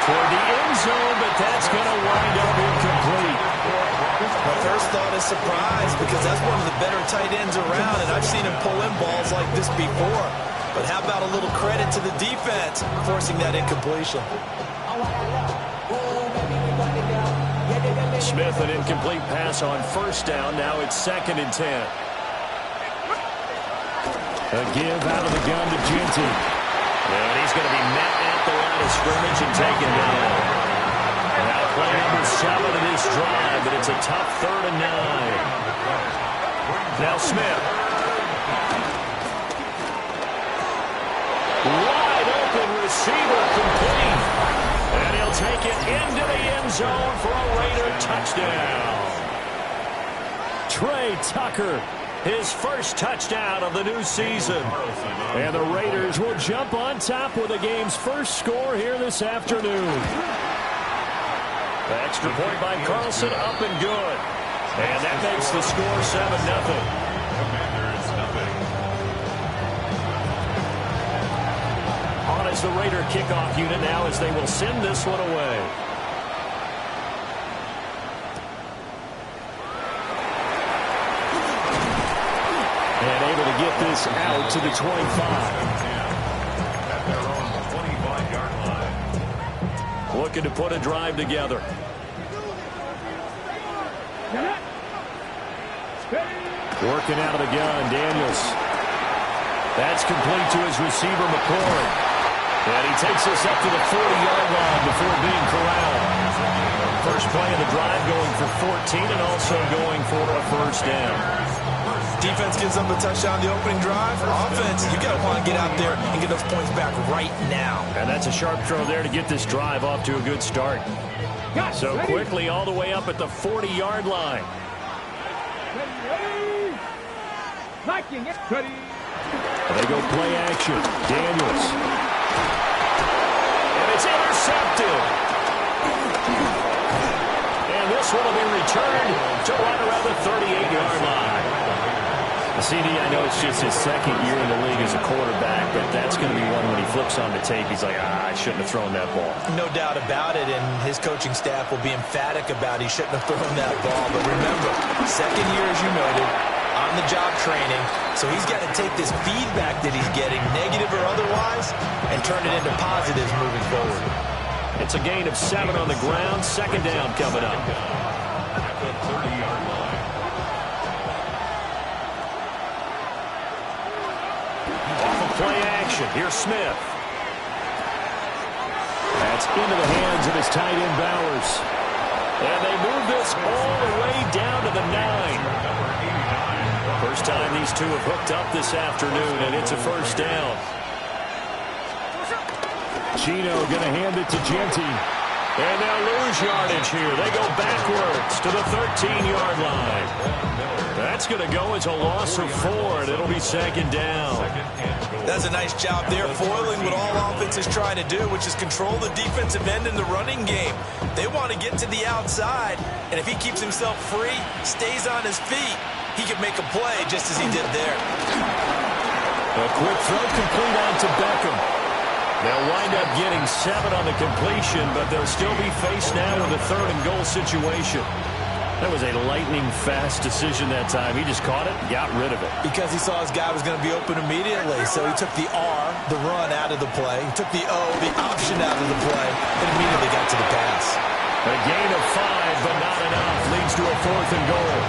toward the end zone, but that's going to wind up incomplete. My first thought is surprise, because that's one of the better tight ends around, and I've seen him pull in balls like this before. But how about a little credit to the defense forcing that incompletion? Smith, an incomplete pass on first down. Now it's 2nd and 10. A give out of the gun to Ginty. And he's going to be met at the line of scrimmage and taken down. Now play number 7 of this drive, but it's a tough 3rd and 9. Now Smith. Wide open receiver, complete. And he'll take it into the end zone for a Raider touchdown. Trey Tucker, his first touchdown of the new season. And the Raiders will jump on top with the game's first score here this afternoon. The extra point by Carlson, up and good. And that makes the score 7-0. On as the Raider kickoff unit now as they will send this one away. And able to get this out to the 25. Looking to put a drive together. Working out of the gun, Daniels. That's complete to his receiver, McCoy. And he takes us up to the 40-yard line before being corralled. First play of the drive going for 14 and also going for a first down. Defense gives up a touchdown the opening drive. Offense, you got to want to get out there and get those points back right now. And that's a sharp throw there to get this drive off to a good start. So quickly all the way up at the 40-yard line. They go play action. Daniels. And it's intercepted. And this one will be returned to right around the 38-yard line. CD, I know it's just his 2nd year in the league as a quarterback, but that's going to be one when he flips on the tape, he's like, I shouldn't have thrown that ball. No doubt about it, and his coaching staff will be emphatic about he shouldn't have thrown that ball. But remember, 2nd year, as you noted, on-the-job training, so he's got to take this feedback that he's getting, negative or otherwise, and turn it into positives moving forward. It's a gain of 7 on the ground, 2nd down coming up. Play action. Here's Smith. That's into the hands of his tight end Bowers. And they move this all the way down to the 9. First time these two have hooked up this afternoon, and it's a first down. Chino going to hand it to Ginty. And they'll lose yardage here. They go backwards to the 13-yard line. That's going to go as a loss of 4, and it'll be 2nd down. That's a nice job there, foiling what all offenses try to do, which is control the defensive end in the running game. They want to get to the outside, and if he keeps himself free, stays on his feet, he can make a play just as he did there. A quick throw complete on to Beckham. They'll wind up getting 7 on the completion, but they'll still be faced now with a 3rd and goal situation. That was a lightning-fast decision that time. He just caught it and got rid of it. Because he saw his guy was going to be open immediately, so he took the R, the run, out of the play. He took the O, the option, out of the play, and immediately got to the pass. A gain of 5, but not enough. Leads to a 4th and goal.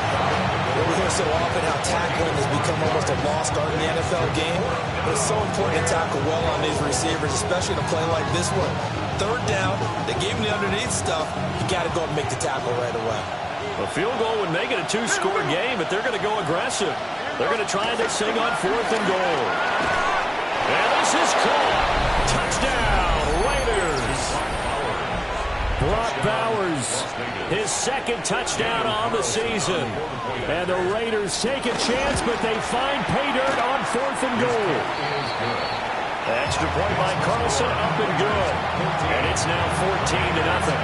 We hear so often how tackling has become almost a lost art in the NFL game. But it's so important to tackle well on these receivers, especially in a play like this one. 3rd down, they gave him the underneath stuff. You got to go and make the tackle right away. A field goal would make it a 2-score game, but they're going to go aggressive. They're going to try this thing on 4th and goal. And this is caught. Touchdown, Raiders. Brock Bowers, his 2nd touchdown on the season. And the Raiders take a chance, but they find pay dirt on 4th and goal. Extra point by Carlson, up and good. And it's now 14-0.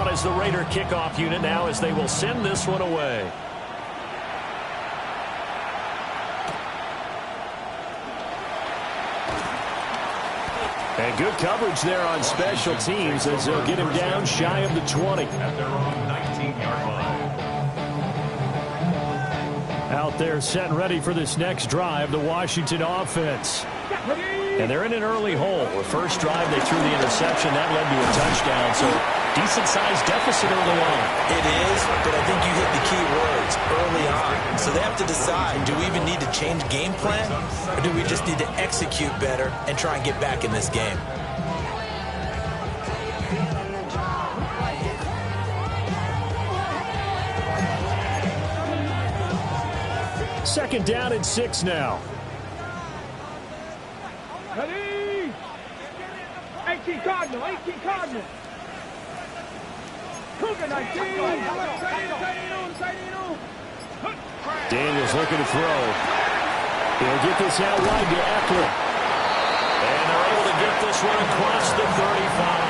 As the Raider kickoff unit now as they will send this one away. And good coverage there on special teams as they'll get him down shy of the 20. At their own 19-yard line. Out there set and ready for this next drive, the Washington offense. And they're in an early hole. The first drive, they threw the interception. That led to a touchdown, so decent-sized deficit early on. It is, but I think you hit the key words early on. So they have to decide, do we even need to change game plan, or do we just need to execute better and try and get back in this game? Second down and 6 now. Ready? 18 Cardinal, 18 Cardinal. Cougar 19. Daniels looking to throw. He'll get this out wide to Eckler. And they're able to get this one across the 35.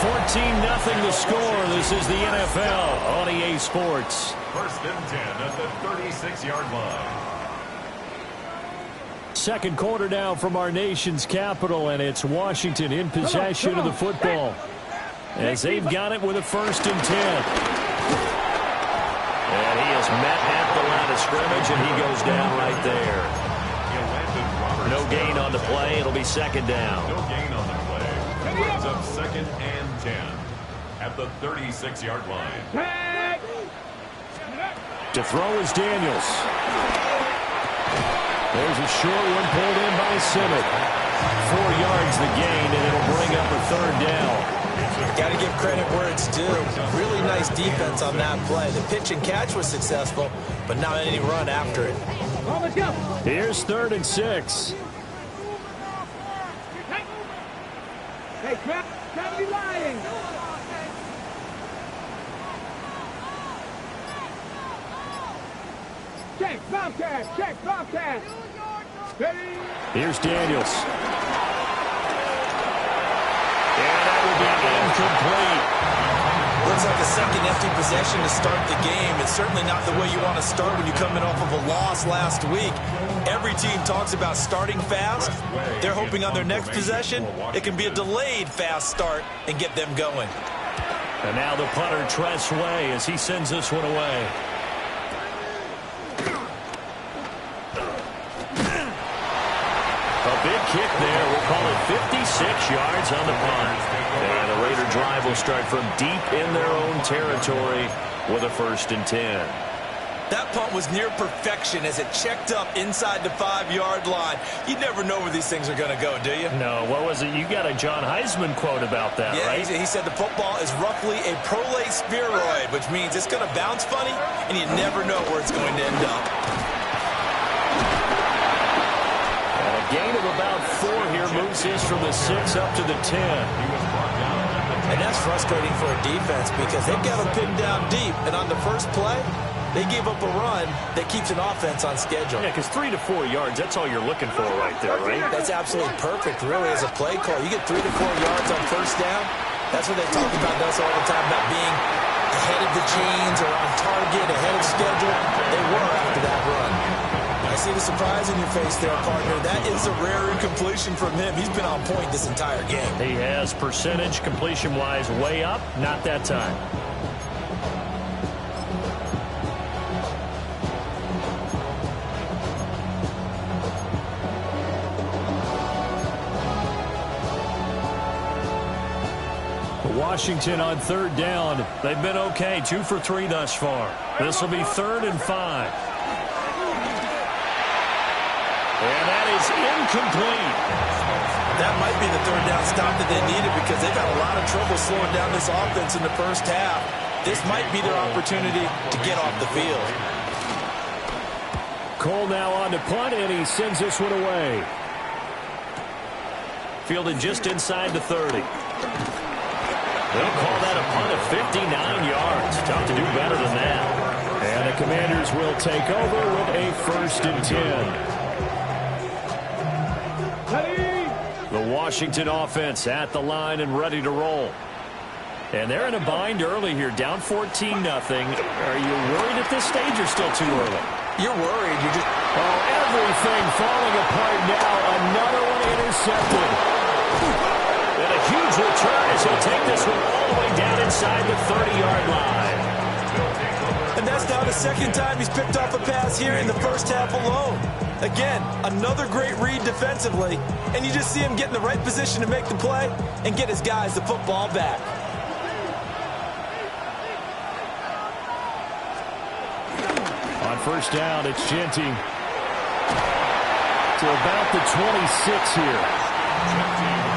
14-0 the score. This is the NFL on EA Sports. First and 10 at the 36-yard line. Second quarter now from our nation's capital, and it's Washington in possession of the football as they've got it with a first and 10. And he is met at the line of scrimmage, and he goes down right there. No gain on the play. It'll be second down. No gain on the play. Brings up second and 10 at the 36-yard line. To throw is Daniels. There's a short one pulled in by Simmons. 4 yards the gain, and it'll bring up a third down. Got to give credit where it's due. Really nice defense on that play. The pitch and catch was successful, but not any run after it. Here's third and 6. Hey, crap, be lying. Check, Bobcat. Ready? Here's Daniels. And that will be incomplete. Looks like a second empty possession to start the game. It's certainly not the way you want to start when you're coming off of a loss last week. Every team talks about starting fast. They're hoping on their next possession, it can be a delayed fast start and get them going. And now the punter, Tress Way, as he sends this one away. A big kick there. We'll call it 56 yards on the punt. And the Raider drive will start from deep in their own territory with a first and 10. That punt was near perfection as it checked up inside the 5-yard line. You never know where these things are going to go, do you? No, what was it? You got a John Heisman quote about that, yeah, right? He said the football is roughly a prolate spheroid, which means it's going to bounce funny, and you never know where it's going to end up. And a gain of about 4 here moves this from the 6 up to the 10. And that's frustrating for a defense because they've got them pinned down deep, and on the first play, they gave up a run that keeps an offense on schedule. Yeah, because 3 to 4 yards, that's all you're looking for right there, right? That's absolutely perfect, really, as a play call. You get 3 to 4 yards on first down. That's what they talk about us all the time, about being ahead of the chains or on target, ahead of schedule. They were after that run. I see the surprise in your face there, partner. That is a rare incompletion from him. He's been on point this entire game. He has percentage completion-wise way up, not that time. Washington on third down. They've been okay, 2 for 3 thus far. This will be 3rd and 5. And that is incomplete. That might be the third down stop that they needed because they've had a lot of trouble slowing down this offense in the first half. This might be their opportunity to get off the field. Cole now on to punt, and he sends this one away. Fielded just inside the 30. They'll call that a punt of 59 yards. Tough to do better than that. And the Commanders will take over with a first and 10. The Washington offense at the line and ready to roll. And they're in a bind early here, down 14-0. Are you worried at this stage or still too early? You're worried. You're just... Oh, everything falling apart now. Another one intercepted. And a huge return as he'll take this one all the way down inside the 30-yard line. And that's now the second time he's picked off a pass here in the first half alone. Again, another great read defensively. And you just see him get in the right position to make the play and get his guys the football back. On first down, it's Genty to about the 26 here.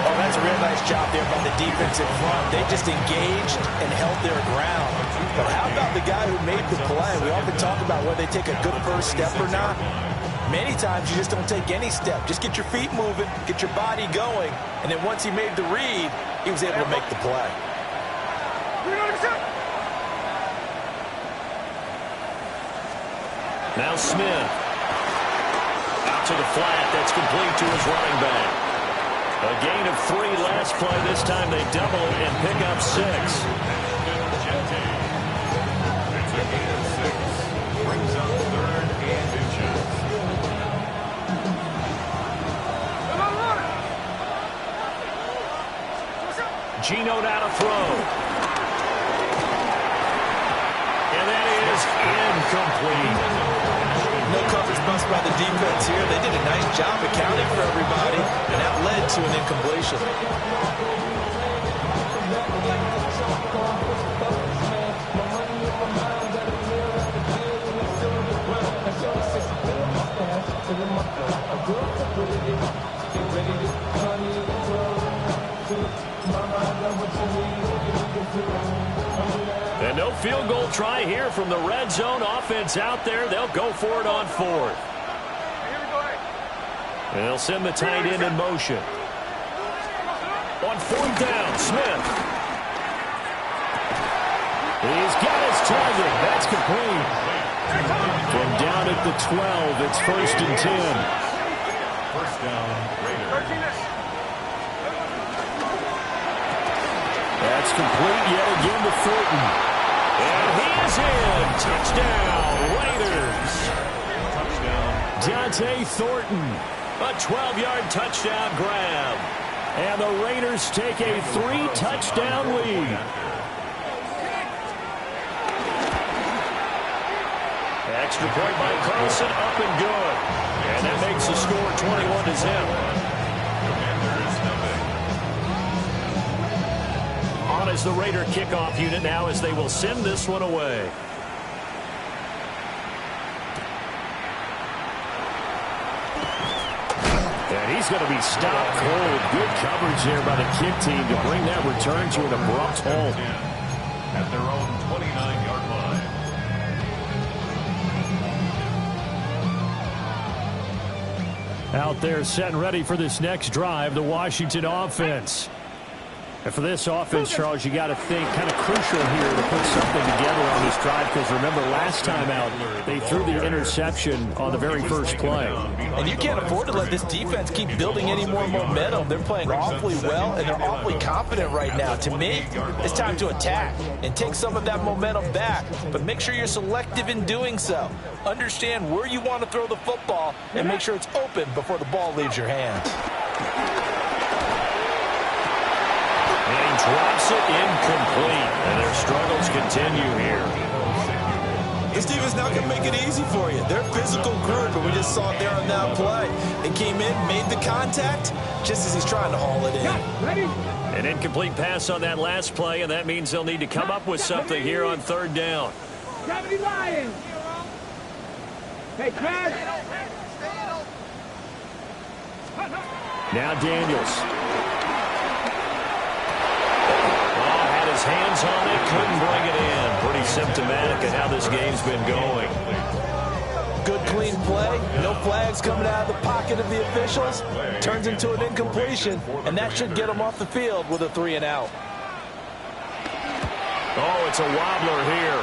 Oh, that's a real nice job there by the defense in front. They just engaged and held their ground. But how about the guy who made the play? We often talk about whether they take a good first step or not. Many times you just don't take any step. Just get your feet moving, get your body going, and then once he made the read, he was able to make the play. Now Smith. Out to the flat. That's complete to his running back. A gain of 3 last play. This time they double and pick up 6. It's a gain of 6. Brings up 3rd and inches. Gino now to throw. And that is incomplete. No coverage bust by the defense here. They did a nice job accounting for everybody, and that led to an incompletion. And no field goal try here from the red zone. Offense out there. They'll go for it on 4th. And they'll send the tight end in motion. On 4th down, Smith. He's got his target. That's complete. From down at the 12, it's 1st and 10. First down, Raiders. That's complete yet again to Thornton. And he is in. Touchdown, Raiders. Dante Thornton. A 12-yard touchdown grab. And the Raiders take a 3-touchdown lead. Extra point by Carlson, up and good. And that makes the score 21-0. On as the Raider kickoff unit now as they will send this one away. And he's going to be stopped cold. Good coverage there by the kick team to bring that return to an abrupt halt. At their own 29-yard line. Out there set and ready for this next drive, the Washington offense. And for this offense, Charles, you got to think kind of crucial here to put something together on this drive because remember last time out they threw the interception on the very first play. And you can't afford to let this defense keep building any more momentum. They're playing awfully well and they're awfully confident right now. To me, it's time to attack and take some of that momentum back. But make sure you're selective in doing so. Understand where you want to throw the football and make sure it's open before the ball leaves your hands. Drops it incomplete, and their struggles continue here. This defense not going to make it easy for you. They're a physical group, and we just saw it there on that play. They came in, made the contact, just as he's trying to haul it in. An incomplete pass on that last play, and that means they'll need to come up with something here on 3rd down. Gravity Lions. Hey, Chris. Now Daniels. His hands on it, couldn't bring it in. Pretty symptomatic of how this game's been going. Good clean play, no flags coming out of the pocket of the officials. Turns into an incompletion, and that should get them off the field with a 3-and-out. Oh, it's a wobbler here.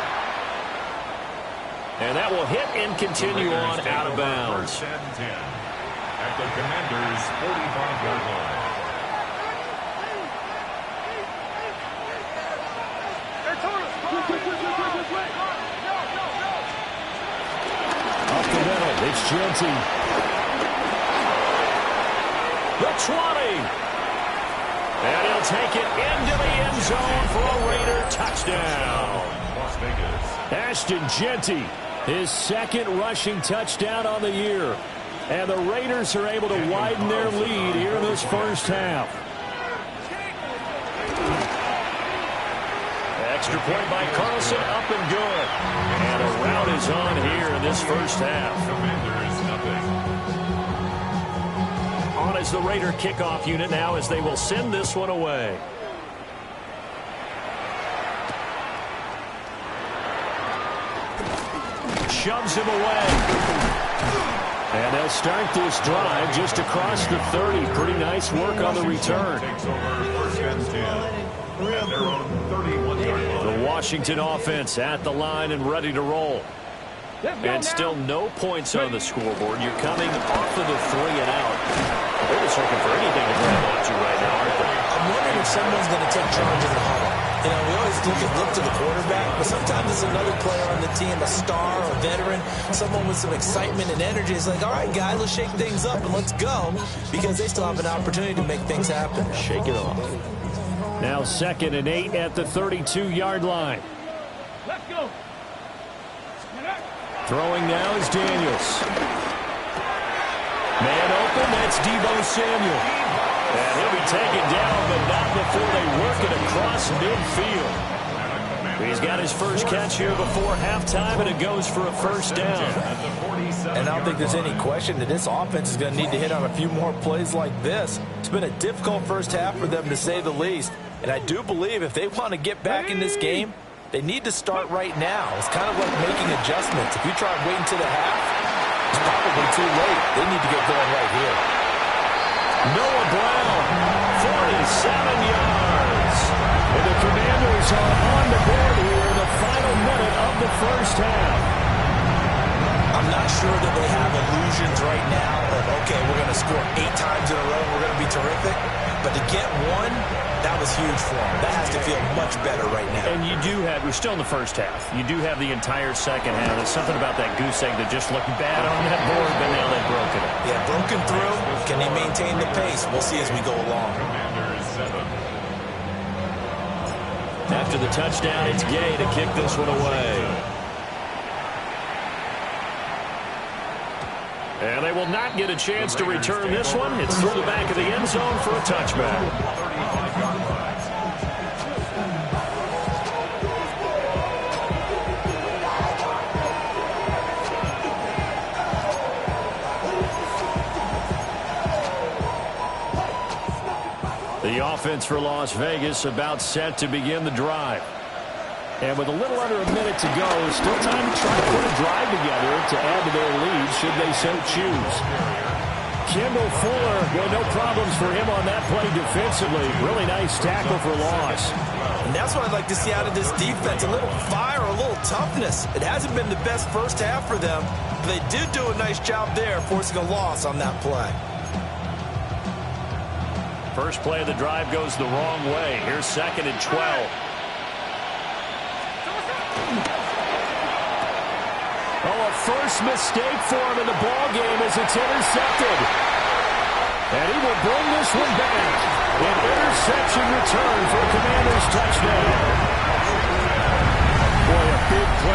And that will hit and continue on out of bounds. At the Commanders' 45-yard line. Up the middle, it's Genty. The 20. And he'll take it into the end zone for a Raider touchdown. Las Vegas. Ashton Genty, his second rushing touchdown on the year. And the Raiders are able to widen their lead here in this first half. Extra point by Carlson, up and good. And a rout is on here in this first half. Commanders, nothing. On is the Raider kickoff unit now as they will send this one away. Shoves him away. And they'll start this drive just across the 30. Pretty nice work on the return. Takes over first and 10 at their own 31-yard line. The Washington offense at the line and ready to roll. And still no points on the scoreboard. You're coming off of the 3 and out. They're just looking for anything to grab onto right now, aren't they? I'm wondering if someone's going to take charge of the huddle. You know, we always look to the quarterback, but sometimes it's another player on the team, a star, a veteran, someone with some excitement and energy. It's like, all right, guys, let's shake things up and let's go, because they still have an opportunity to make things happen. Shake it off. Now 2nd and 8 at the 32-yard line. Let's go. Throwing now is Daniels. Man open, that's Deebo Samuel. And he'll be taken down, but not before they work it across midfield. He's got his first catch here before halftime, and it goes for a first down. And I don't think there's any question that this offense is going to need to hit on a few more plays like this. It's been a difficult first half for them, to say the least. And I do believe if they want to get back in this game, they need to start right now. It's kind of like making adjustments. If you try waiting to the half, it's probably too late. They need to get going right here. Noah Brown, 47 yards. And the Commanders are on the board here in the final minute of the first half. I'm not sure that they have illusions right now of, okay, we're going to score 8 times in a row, we're going to be terrific. But to get one, that was huge for them. That has to feel much better right now. And you do have, we're still in the first half. You do have the entire second half. There's something about that goose egg that just looked bad on that board, but now they've broken it. Yeah, broken through. Can they maintain the pace? We'll see as we go along. Commanders 7. After the touchdown, it's Gay to kick this one away. And they will not get a chance to return this one. It's through the back of the end zone for a touchback. 35-yard line. The offense for Las Vegas about set to begin the drive. And with a little under a minute to go, still time to try to put a drive together to add to their lead should they so choose. Kendall Fuller, well, no problems for him on that play defensively. Really nice tackle for loss. And that's what I'd like to see out of this defense. A little fire, a little toughness. It hasn't been the best first half for them, but they did do a nice job there, forcing a loss on that play. First play of the drive goes the wrong way. Here's 2nd and 12. Oh, a first mistake for him in the ball game as it's intercepted. And he will bring this one back. An interception return for a Commanders touchdown. Boy, a big play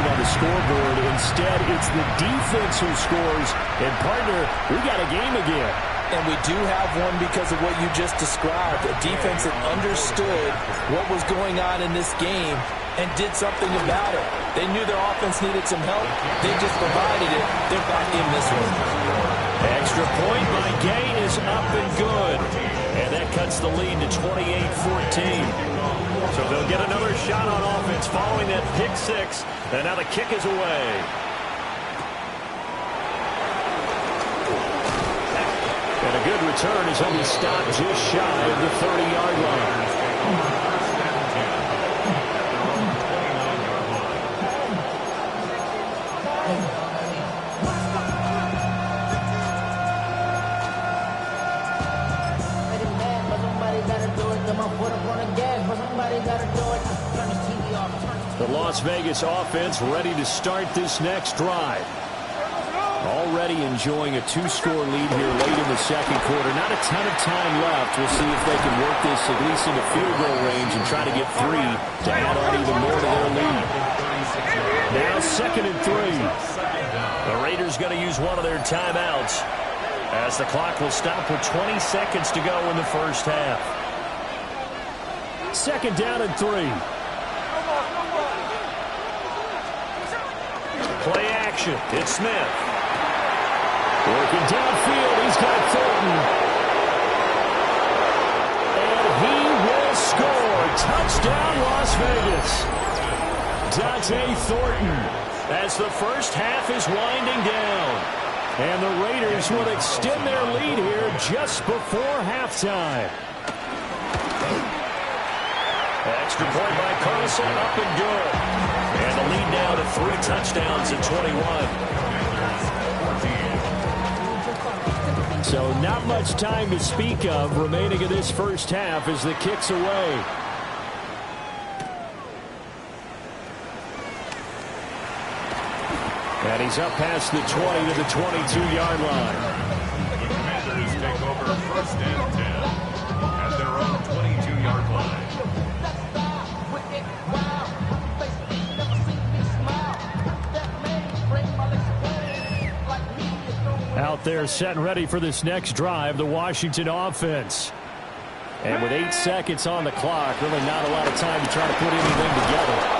on the scoreboard. Instead, it's the defense who scores. And partner, we got a game again. And we do have one because of what you just described. A defense that understood what was going on in this game and did something about it. They knew their offense needed some help. They just provided it. They're back in this one. Extra point by Gay is up and good. And that cuts the lead to 28-14. So they'll get another shot on offense following that pick 6. And now the kick is away. And a good return as he'll be stopped just shy of the 30-yard line. The Las Vegas offense ready to start this next drive. Already enjoying a 2-score lead here late in the second quarter. Not a ton of time left. We'll see if they can work this at least into field goal range and try to get 3 to add on even more to their lead. Now 2nd and 3. The Raiders going to use one of their timeouts as the clock will stop with 20 seconds to go in the first half. 2nd down and 3. Play action. It's Smith. Working downfield. He's got Thornton. And he will score. Touchdown, Las Vegas. Dante Thornton as the first half is winding down. And the Raiders will extend their lead here just before halftime. Extra point by Carlson, up and good. And the lead now to 3 touchdowns in 21. So not much time to speak of remaining in this first half as the kick's away. And he's up past the 20 to the 22-yard line. The Commanders take over 1st and 10 at their own 22-yard line. Out there set and ready for this next drive, the Washington offense. And with 8 seconds on the clock, really not a lot of time to try to put anything together.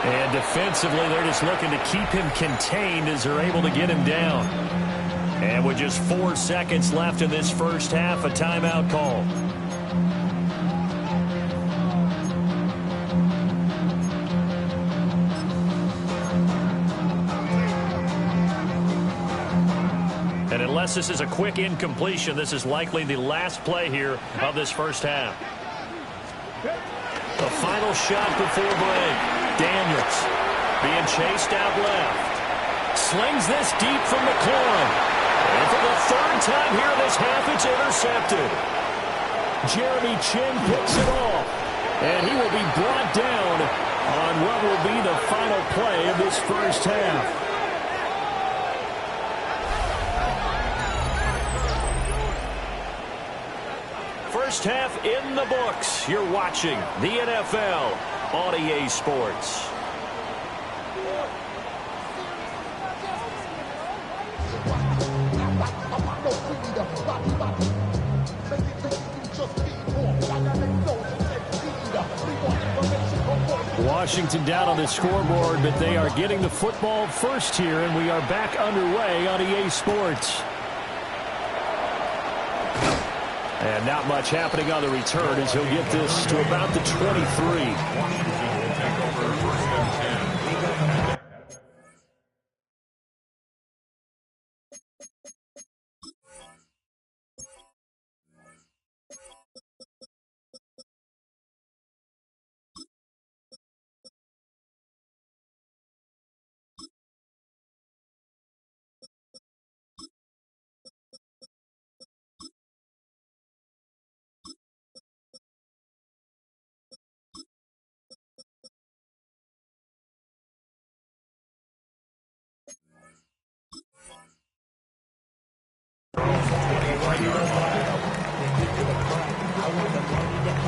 And defensively, they're just looking to keep him contained as they're able to get him down. And with just 4 seconds left in this first half, a timeout call. And unless this is a quick incompletion, this is likely the last play here of this first half. The final shot before break. Daniels being chased out left. Slings this deep from McLaurin. And for the 3rd time here in this half, it's intercepted. Jeremy Chin picks it off. And he will be brought down on what will be the final play of this first half. First half in the books. You're watching the NFL on EA Sports. Washington down on the scoreboard, but they are getting the football first here, and we are back underway on EA Sports. And not much happening on the return as he'll get this to about the 23.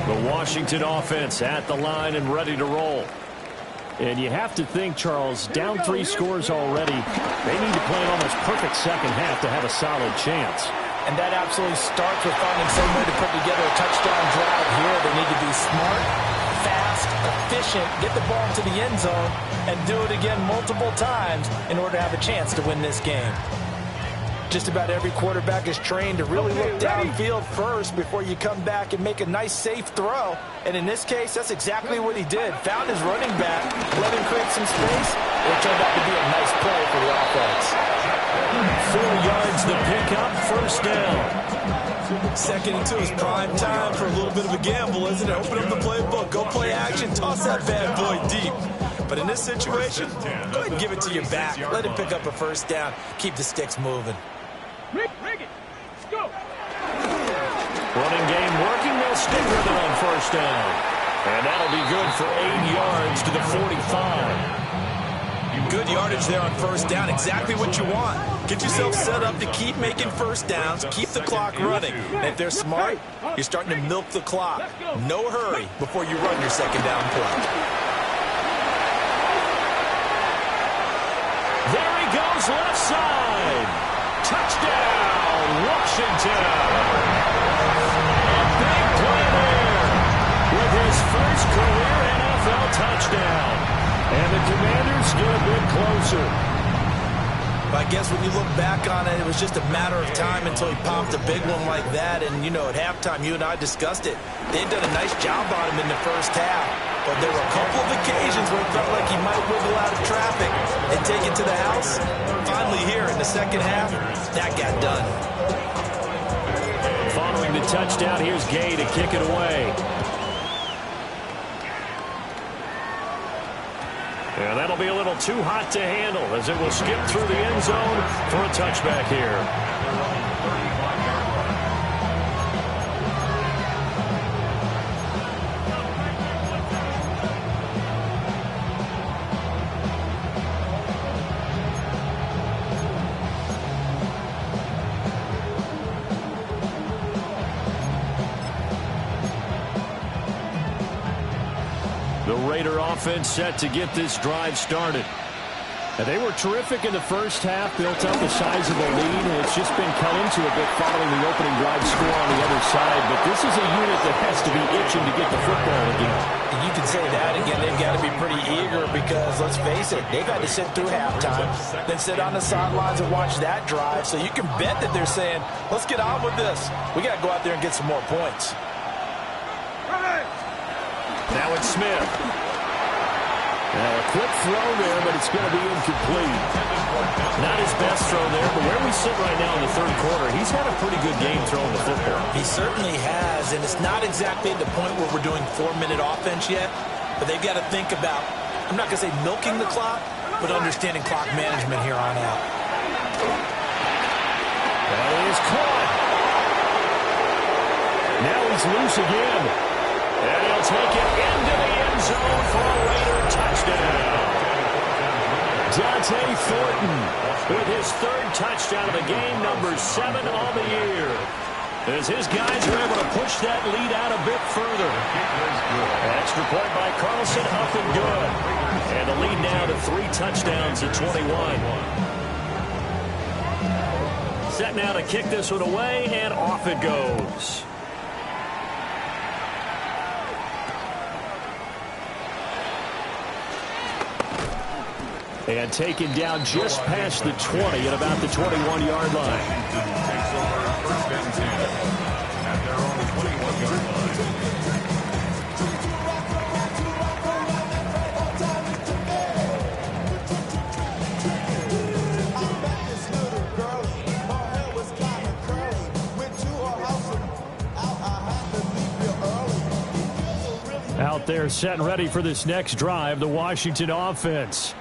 The Washington offense at the line and ready to roll. And you have to think, Charles, down 3 scores already. They need to play an almost perfect second half to have a solid chance. And that absolutely starts with finding some way to put together a touchdown drive here. They need to be smart, fast, efficient, get the ball into the end zone, and do it again multiple times in order to have a chance to win this game. Just about every quarterback is trained to really look downfield first before you come back and make a nice, safe throw. And in this case, that's exactly what he did. Found his running back, let him create some space. It turned out to be a nice play for the offense. 4 yards the pickup, first down. 2nd and 2 is prime time for a little bit of a gamble, isn't it? Open up the playbook, go play action, toss that bad boy deep. But in this situation, go ahead and give it to your back. Let him pick up a first down. Keep the sticks moving. Rig it. Let's go. Running game working. They'll stick with it on first down. And that'll be good for 8 yards to the 45. Good yardage there on first down. Exactly what you want. Get yourself set up to keep making first downs, keep the clock running. And if they're smart, you're starting to milk the clock. No hurry before you run your second down play. There he goes, left side. Touchdown, Washington. A big play there with his first career NFL touchdown. And the Commanders get a bit closer. I guess when you look back on it, it was just a matter of time until he popped a big one like that. And, you know, at halftime, you and I discussed it. They'd done a nice job on him in the first half. But there were a couple of occasions where it felt like he might wiggle out of traffic and take it to the house. Finally here in the second half, that got done. Following the touchdown, here's Gay to kick it away. And that'll be a little too hot to handle as it will skip through the end zone for a touchback here. The Raider offense set to get this drive started. And they were terrific in the first half, built up a sizable lead, and it's just been cut into a bit following the opening drive score on the other side. But this is a unit that has to be itching to get the football again. You can say that again. They've got to be pretty eager because, let's face it, they've had to sit through halftime, then sit on the sidelines and watch that drive. So you can bet that they're saying, let's get on with this. We got to go out there and get some more points. Now it's Smith. Now a quick throw there, but it's going to be incomplete. Not his best throw there, but where we sit right now in the third quarter, he's had a pretty good game throwing the football. He certainly has, and it's not exactly at the point where we're doing 4-minute offense yet, but they've got to think about, I'm not going to say milking the clock, but understanding clock management here on out. That is caught. Now he's loose again. And he'll take it into the end zone for a Raider touchdown. Dante Thornton with his third touchdown of the game, number 7 on the year. As his guys are able to push that lead out a bit further. Extra point by Carlson, up and good. And the lead now to 3 touchdowns at 21. Set now to kick this one away, and off it goes. And taken down just past the 20 at about the 21-yard line. Takes over first and 10 at their own 21-yard line. Out there set and ready for this next drive, the Washington offense.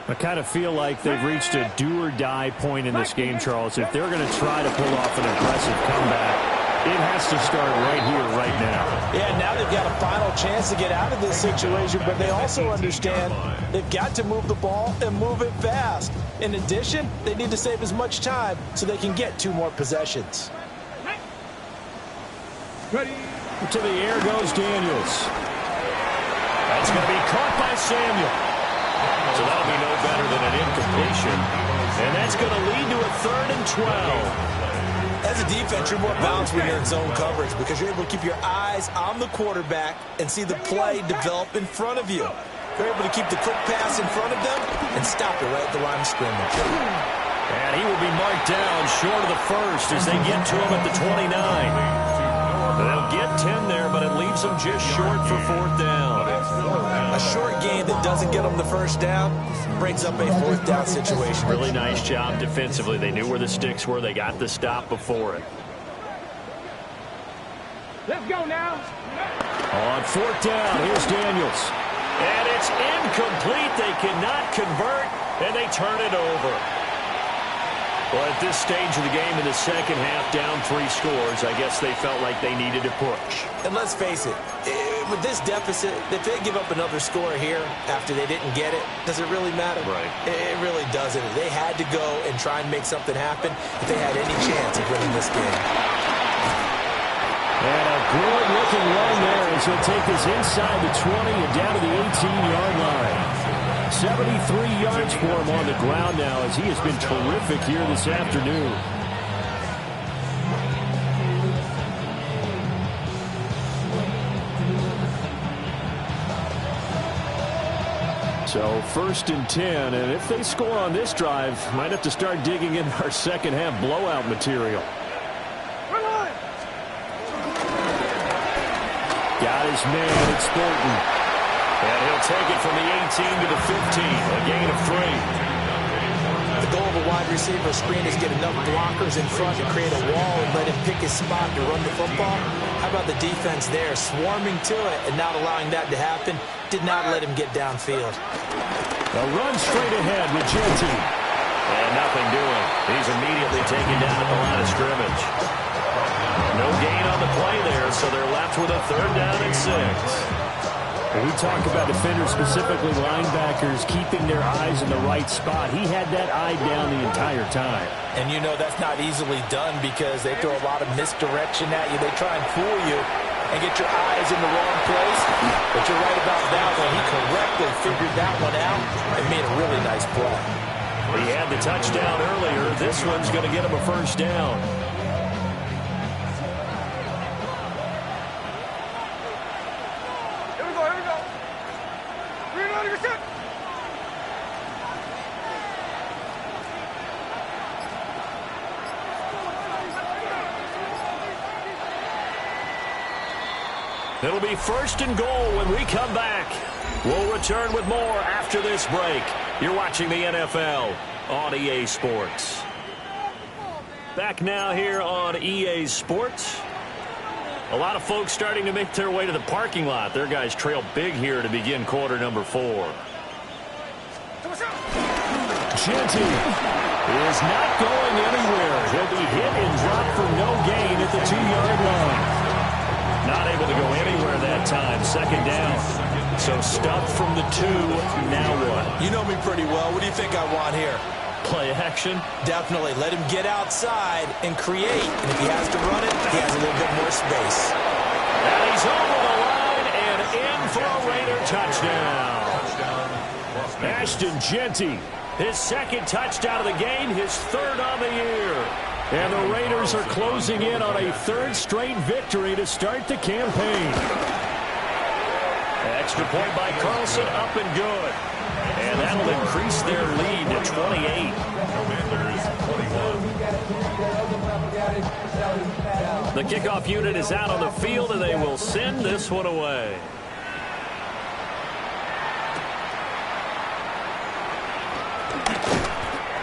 I kind of feel like they've reached a do-or-die point in this game, Charles. If they're going to try to pull off an aggressive comeback, it has to start right here, right now. Yeah, now they've got a final chance to get out of this situation, but they also understand they've got to move the ball and move it fast. In addition, they need to save as much time so they can get 2 more possessions. Ready. To the air goes Daniels. That's going to be caught by Samuel. So that'll be no better than an incompletion. And that's going to lead to a 3rd and 12. As a defense, you're more balanced when you're in zone coverage because you're able to keep your eyes on the quarterback and see the play develop in front of you. You're able to keep the quick pass in front of them and stop it right at the line of scrimmage. And he will be marked down short of the first as they get to him at the 29. They'll get 10 there, but it leaves them just short for 4th down. A short game that doesn't get them the first down brings up a 4th down situation. Really nice job defensively. They knew where the sticks were. They got the stop before it. Let's go now. On 4th down, here's Daniels. And it's incomplete. They cannot convert, and they turn it over. Well, at this stage of the game in the second half, down 3 scores, I guess they felt like they needed to push. And let's face it, Dave, with this deficit, if they give up another score here after they didn't get it, does it really matter? Right. It really doesn't. They had to go and try and make something happen if they had any chance of winning this game. And a good-looking run there as he'll take this inside the 20 and down to the 18-yard line. 73 yards for him on the ground now as he has been terrific here this afternoon. So 1st and 10, and if they score on this drive, might have to start digging in our second half blowout material. Got his man, it's Thornton. And he'll take it from the 18 to the 15, a gain of 3. The goal of a wide receiver screen is get enough blockers in front to create a wall and let him pick his spot to run the football. How about the defense there, swarming to it and not allowing that to happen? Did not let him get downfield. A run straight ahead with Genty. And nothing doing. He's immediately taken down at the line of scrimmage. No gain on the play there, so they're left with a 3rd down and 6. We talk about defenders, specifically linebackers, keeping their eyes in the right spot. He had that eye down the entire time. And you know that's not easily done because they throw a lot of misdirection at you. They try and fool you and get your eyes in the wrong place. But you're right about that one. He correctly figured that one out and made a really nice play. He had the touchdown earlier. This one's going to get him a 1st down. It'll be 1st and goal when we come back. We'll return with more after this break. You're watching the NFL on EA Sports. Back now here on EA Sports. A lot of folks starting to make their way to the parking lot. Their guys trail big here to begin quarter number 4. Genty is not going anywhere. He'll be hit and dropped for no gain at the 2-yard line. Not able to go anywhere that time. 2nd down. So stuck from the 2. Now what? You know me pretty well. What do you think I want here? Play action? Definitely. Let him get outside and create. And if he has to run it, he has a little bit more space. And he's over the line and in for a Raider touchdown. Ashton Genty, his 2nd touchdown of the game, his 3rd on the year. And the Raiders are closing in on a 3rd straight victory to start the campaign. Extra point by Carlson, up and good. And that'll increase their lead to 28. The kickoff unit is out on the field, and they will send this one away.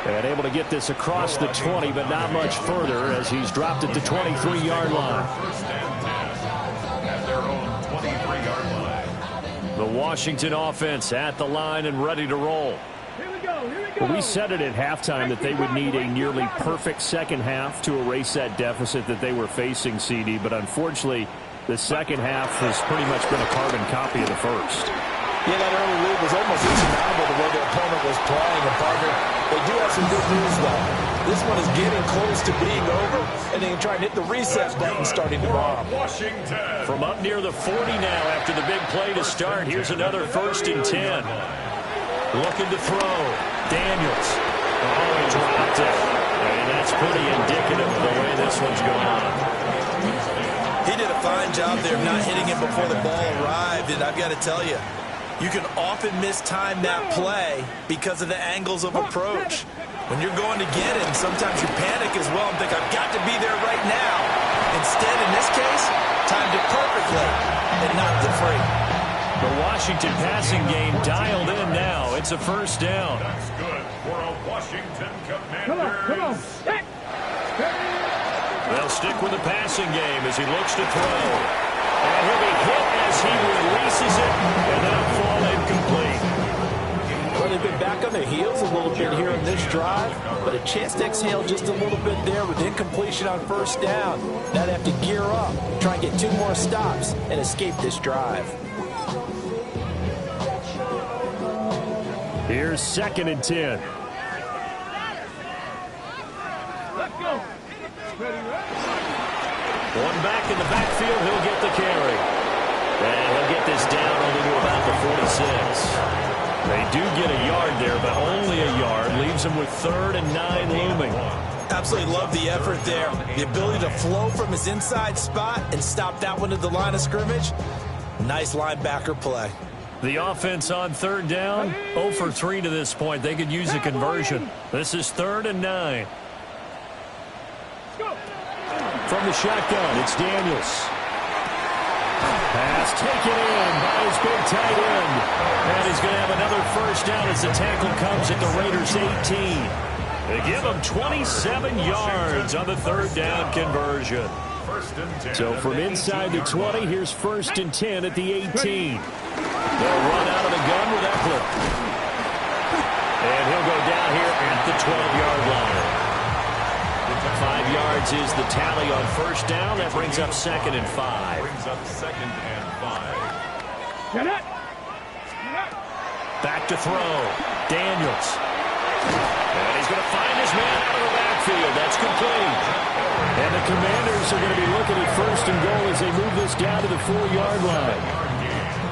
And able to get this across the 20, but not much further as he's dropped at the 23-yard line. At their own 23-yard line. The Washington offense at the line and ready to roll. Here we go, here we go. Well, we said it at halftime that they would need a nearly perfect second half to erase that deficit that they were facing, CD, but unfortunately, the second half has pretty much been a carbon copy of the first. Yeah, that early lead was almost insurmountable the way their opponent was playing. And, partner, they do have some good news, though. This one is getting close to being over, and they can try and hit the reset button starting tomorrow. Washington. From up near the 40 now after the big play to start, here's another 1st and 10. Looking to throw. Daniels. Oh, he dropped it. And that's pretty indicative of the way this one's going. He did a fine job there of not hitting him before the ball arrived, and I've got to tell you, you can often mistime that play because of the angles of approach. When you're going to get it, sometimes you panic as well and think, I've got to be there right now. Instead, in this case, timed it perfectly and knocked it free. The Washington passing game dialed in now. It's a 1st down. That's good for a Washington Commanders. Come on, come on. They'll stick with the passing game as he looks to throw. And he'll be hit as he releases it, and that'll fall incomplete. Well, they've been backup on their heels a little bit here in this drive, but a chance to exhale just a little bit there with incompletion on first down. Now they have to gear up, try and get 2 more stops, and escape this drive. Here's 2nd and 10. Let's go. One back in the backfield, he'll get the carry. And he'll get this down only to about the 46. They do get a yard there, but only a yard. Leaves them with 3rd and 9 looming. Absolutely love the effort there. The ability to flow from his inside spot and stop that one at the line of scrimmage. Nice linebacker play. The offense on 3rd down, 0 for 3 to this point. They could use a conversion. This is 3rd and 9. From the shotgun, it's Daniels. Pass taken in by his big tight end. And he's going to have another first down as the tackle comes at the Raiders' 18. They give him 27 yards on the 3rd down conversion. So from inside the 20, here's 1st and 10 at the 18. They'll run out of the gun with Eckler. And he'll go down here at the 12-yard line. 5 yards is the tally on first down. That brings up 2nd and 5. Back to throw. Daniels. And he's going to find his man out of the backfield. That's complete. And the Commanders are going to be looking at 1st and goal as they move this down to the 4-yard line.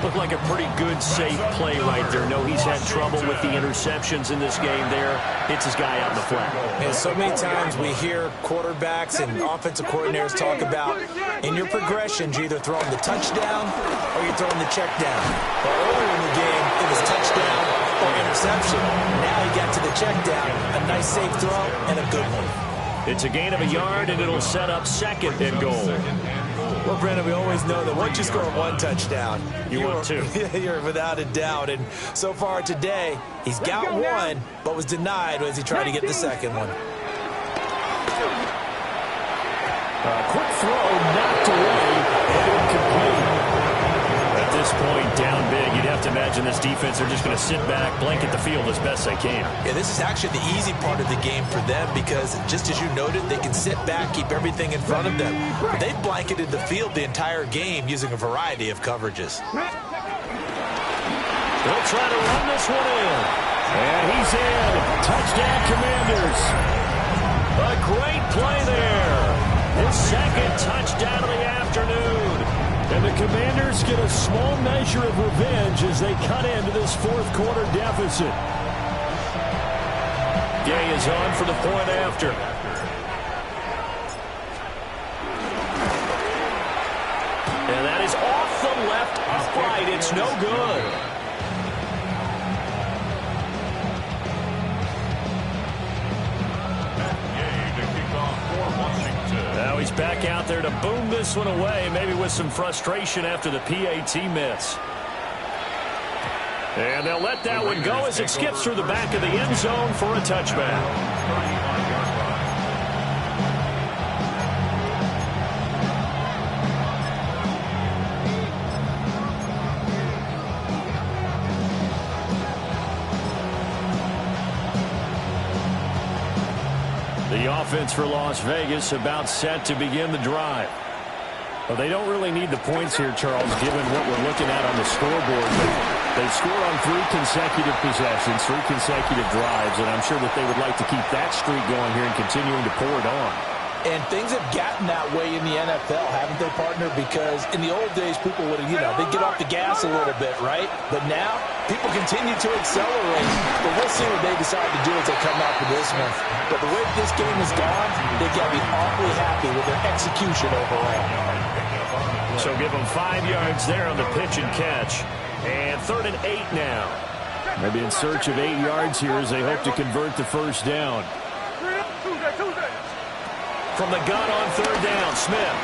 Looked like a pretty good, safe play right there. No, he's had trouble with the interceptions in this game there. Hits his guy out in the flat. And so many times we hear quarterbacks and offensive coordinators talk about in your progressions, you're either throwing the touchdown or you're throwing the check down. But earlier in the game, it was touchdown or interception. Now he got to the check down. A nice, safe throw and a good one. It's a gain of a yard, and it'll set up 2nd and goal. Well, Brandon, we always know that once you score 1 touchdown, want 2. You're without a doubt. And so far today, he's got 1, but was denied as he tried to get the 2nd one. Quick throw, knocked away, and incomplete. At this point, down big, you'd have to imagine this defense are just going to sit back, blanket the field as best they can. Yeah, this is actually the easy part of the game for them because, just as you noted, they can sit back, keep everything in front of them. But they've blanketed the field the entire game using a variety of coverages. They'll try to run this one in. And he's in. Touchdown, Commanders. A great play there. His 2nd touchdown of the afternoon. And the Commanders get a small measure of revenge as they cut into this 4th quarter deficit. Gay is on for the point after. And that is off the left upright. It's no good. Now he's back out there to boom this one away, maybe with some frustration after the PAT miss. And they'll let that one go as it skips through the back of the end zone for a touchback. The offense for Las Vegas about set to begin the drive. Well, they don't really need the points here, Charles, given what we're looking at on the scoreboard. But they've scored on 3 consecutive possessions, 3 consecutive drives, and I'm sure that they would like to keep that streak going here and continuing to pour it on. And things have gotten that way in the NFL, haven't they, partner? Because in the old days, people would have, they'd get off the gas a little bit, right? But now, people continue to accelerate. But we'll see what they decide to do as they come out for this one. But the way this game has gone, they've got to be awfully happy with their execution overall. So give them 5 yards there on the pitch and catch. And 3rd and 8 now. Maybe in search of 8 yards here as they hope to convert the first down. From the gun on 3rd down, Smith.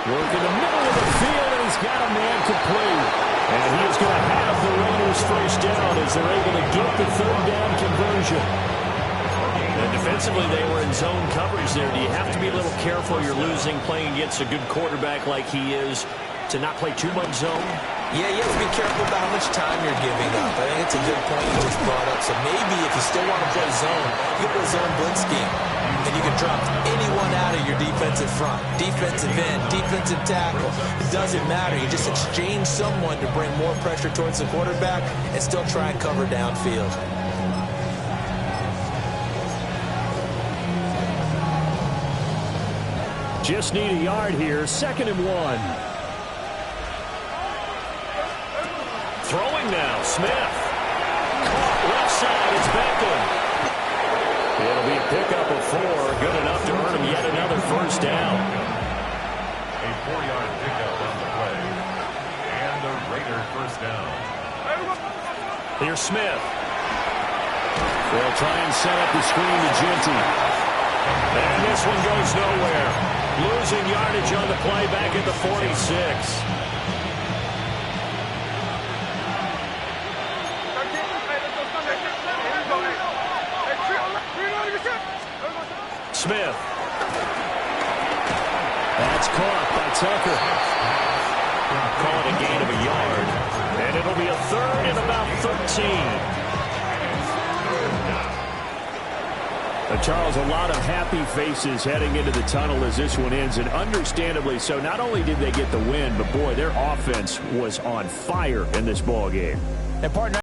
Work in the middle of the field, and he's got a man complete. And he is going to have the Raiders first down as they're able to get the 3rd down conversion. And defensively, they were in zone coverage there. Do you have to be a little careful? You're losing, playing against a good quarterback like he is, to not play too much zone? Yeah, you have to be careful about how much time you're giving up. I think it's a good point you just brought up. So maybe if you still want to play zone, you can play zone blitz scheme. And you can drop anyone out of your defensive front. Defensive end, defensive tackle. It doesn't matter. You just exchange someone to bring more pressure towards the quarterback and still try and cover downfield. Just need a yard here. 2nd and 1. Throwing now, Smith. Caught left side, it's Beckham. It'll be a pickup of 4, good enough to earn him yet another first down. A 4-yard pickup on the play. And the Raider first down. Here's Smith. They'll try and set up the screen to Genty. And this one goes nowhere. Losing yardage on the play back at the 46. Smith. That's caught by Tucker. Call it a gain of a yard. And it'll be a 3rd and about 13. Charles, a lot of happy faces heading into the tunnel as this one ends, and understandably so. Not only did they get the win, but boy, their offense was on fire in this ball game. And partner